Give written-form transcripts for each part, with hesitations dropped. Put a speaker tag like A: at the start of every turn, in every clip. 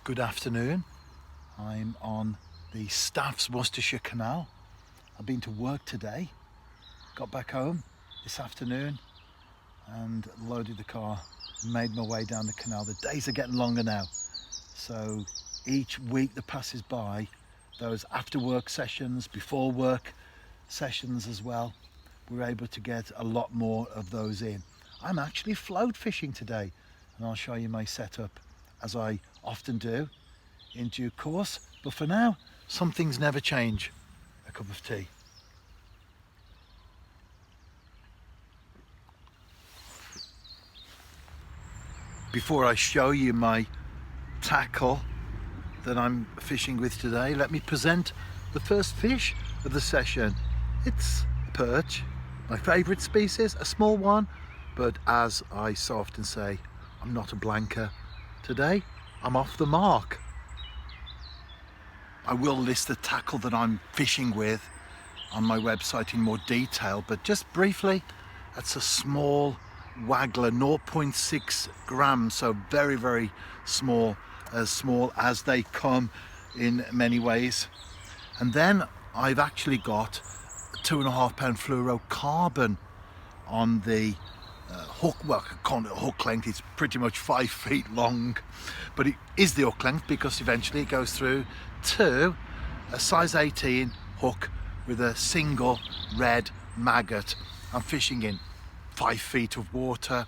A: Good afternoon. I'm on the Staff's Worcestershire Canal. I've been to work today, got back home this afternoon and loaded the car, made my way down the canal. The days are getting longer now, so each week that passes by, those after work sessions, before work sessions as well, we're able to get a lot more of those in. I'm actually float fishing today, and I'll show you my setup as I often do in due course. But for now, some things never change. A cup of tea. Before I show you my tackle that I'm fishing with today, let me present the first fish of the session. It's a perch, my favourite species, a small one, but as I so often say, I'm not a blanker. Today, I'm off the mark. I will list the tackle that I'm fishing with on my website in more detail, but just briefly, that's a small waggler, 0.6 grams, so very, very small as they come in many ways. And then I've actually got a 2.5 pound fluorocarbon on the hook. Well, I can't call it hook length, it's pretty much 5 feet long, but it is the hook length because eventually it goes through to a size 18 hook with a single red maggot. I'm fishing in 5 feet of water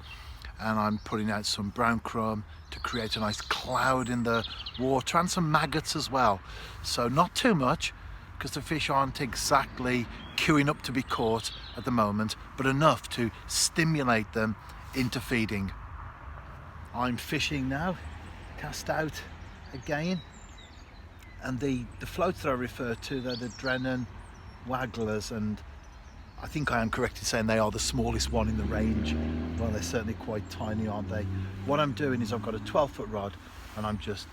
A: and I'm putting out some brown crumb to create a nice cloud in the water and some maggots as well. So not too much, because the fish aren't exactly queuing up to be caught at the moment, but enough to stimulate them into feeding. I'm fishing now, cast out again, and the floats that I refer to, they're the Drennan wagglers, and I think I am correct in saying they are the smallest one in the range. Well, they're certainly quite tiny, aren't they? What I'm doing is I've got a 12-foot rod and I'm just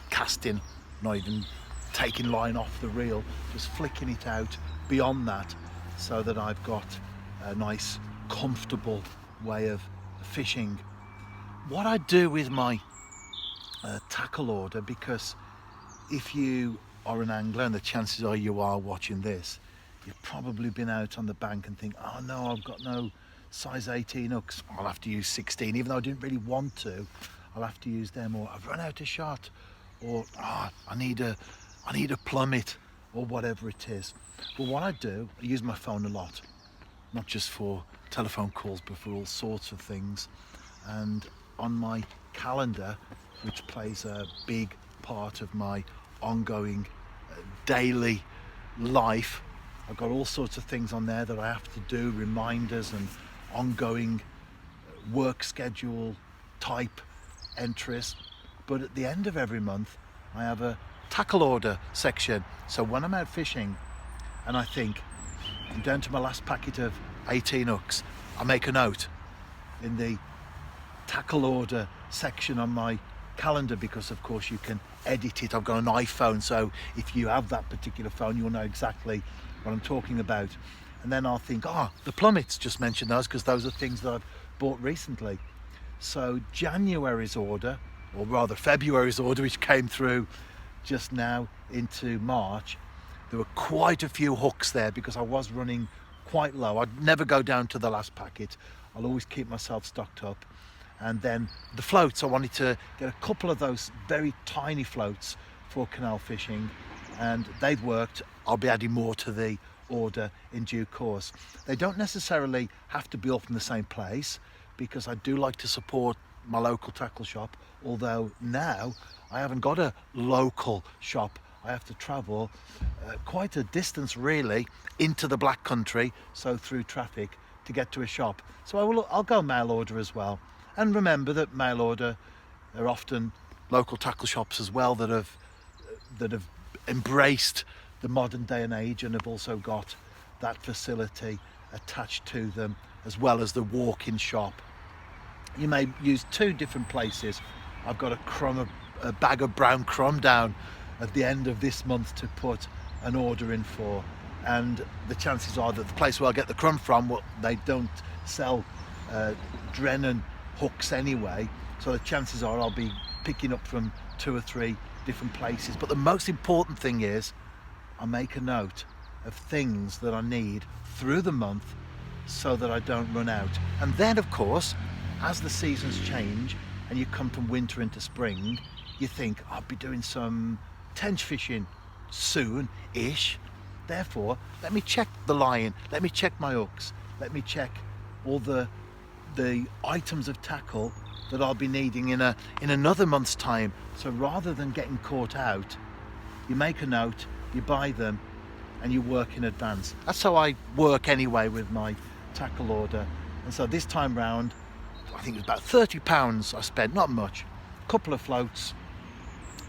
A: casting, not even taking line off the reel, just flicking it out beyond that, so that I've got a nice comfortable way of fishing. What I do with my tackle order, because if you are an angler, and the chances are you are watching this, you've probably been out on the bank and think, oh no, I've got no size 18 hooks, I'll have to use 16, even though I didn't really want to, I'll have to use them, or I've run out of shot, or I need a plummet, or whatever it is. But what I do, I use my phone a lot, not just for telephone calls, but for all sorts of things. And on my calendar, which plays a big part of my ongoing daily life, I've got all sorts of things on there that I have to do, reminders and ongoing work schedule type entries. But at the end of every month, I have a tackle order section. So when I'm out fishing and I think I'm down to my last packet of 18 hooks, I make a note in the tackle order section on my calendar, because of course you can edit it. I've got an iPhone, so if you have that particular phone, you'll know exactly what I'm talking about. And then I'll think, the plummets, just mention those, because those are things that I've bought recently. So January's order, or rather February's order, which came through just now into March, there were quite a few hooks there because I was running quite low. I'd never go down to the last packet. I'll always keep myself stocked up. And then the floats, I wanted to get a couple of those very tiny floats for canal fishing, and they've worked. I'll be adding more to the order in due course. They don't necessarily have to be all from the same place, because I do like to support my local tackle shop, although now I haven't got a local shop. I have to travel quite a distance really into the Black Country, so through traffic, to get to a shop. So I'll go mail order as well. And remember that mail order are often local tackle shops as well that have embraced the modern day and age, and have also got that facility attached to them, as well as the walk-in shop. You may use 2 different places. I've got a bag of brown crumb down at the end of this month to put an order in for, and the chances are that the place where I get the crumb from, well, they don't sell Drennan hooks anyway, so the chances are I'll be picking up from 2 or 3 different places. But the most important thing is I make a note of things that I need through the month so that I don't run out. And then of course, as the seasons change and you come from winter into spring, you think I'll be doing some tench fishing soon-ish. Therefore, let me check the line, let me check my hooks, let me check all the items of tackle that I'll be needing in another month's time. So rather than getting caught out, you make a note, you buy them, and you work in advance. That's how I work anyway with my tackle order. And so this time round, I think it was about £30 I spent, not much. A couple of floats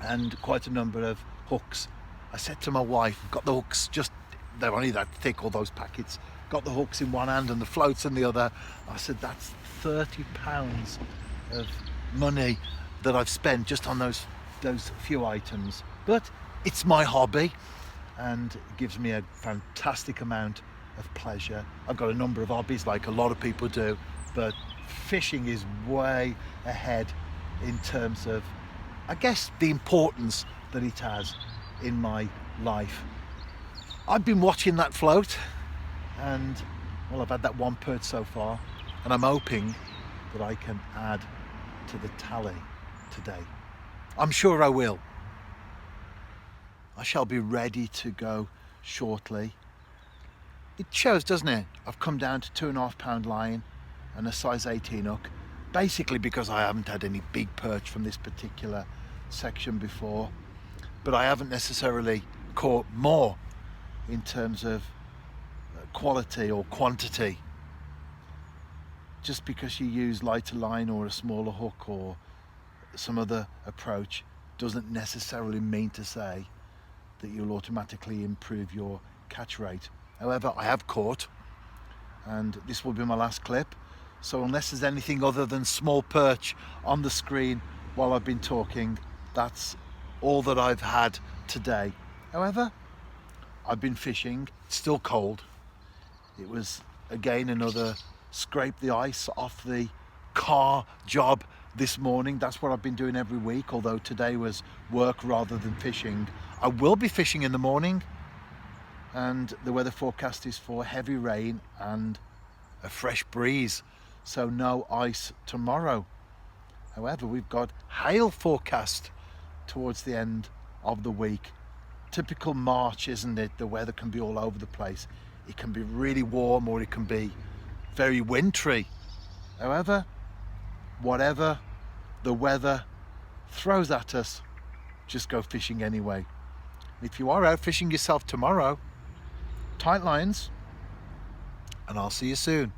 A: and quite a number of hooks. I said to my wife, got the hooks, just they're only that thick, all those packets, got the hooks in one hand and the floats in the other. I said, that's £30 of money that I've spent just on those few items. But it's my hobby and it gives me a fantastic amount of pleasure. I've got a number of hobbies like a lot of people do, but fishing is way ahead in terms of, I guess, the importance that it has in my life. I've been watching that float and, well, I've had that one perch so far, and I'm hoping that I can add to the tally today. I'm sure I will. I shall be ready to go shortly. It shows, doesn't it? I've come down to 2.5 pound line and a size 18 hook, basically because I haven't had any big perch from this particular section before, but I haven't necessarily caught more in terms of quality or quantity. Just because you use lighter line or a smaller hook or some other approach doesn't necessarily mean to say that you'll automatically improve your catch rate. However, I have caught, and this will be my last clip, so unless there's anything other than small perch on the screen while I've been talking, that's all that I've had today. However, I've been fishing, it's still cold. It was again another scrape the ice off the car job this morning. That's what I've been doing every week, although today was work rather than fishing. I will be fishing in the morning, and the weather forecast is for heavy rain and a fresh breeze, so no ice tomorrow. However, we've got hail forecast towards the end of the week. Typical March, isn't it? The weather can be all over the place. It can be really warm or it can be very wintry. However, whatever the weather throws at us, just go fishing anyway. If you are out fishing yourself tomorrow, tight lines, and I'll see you soon.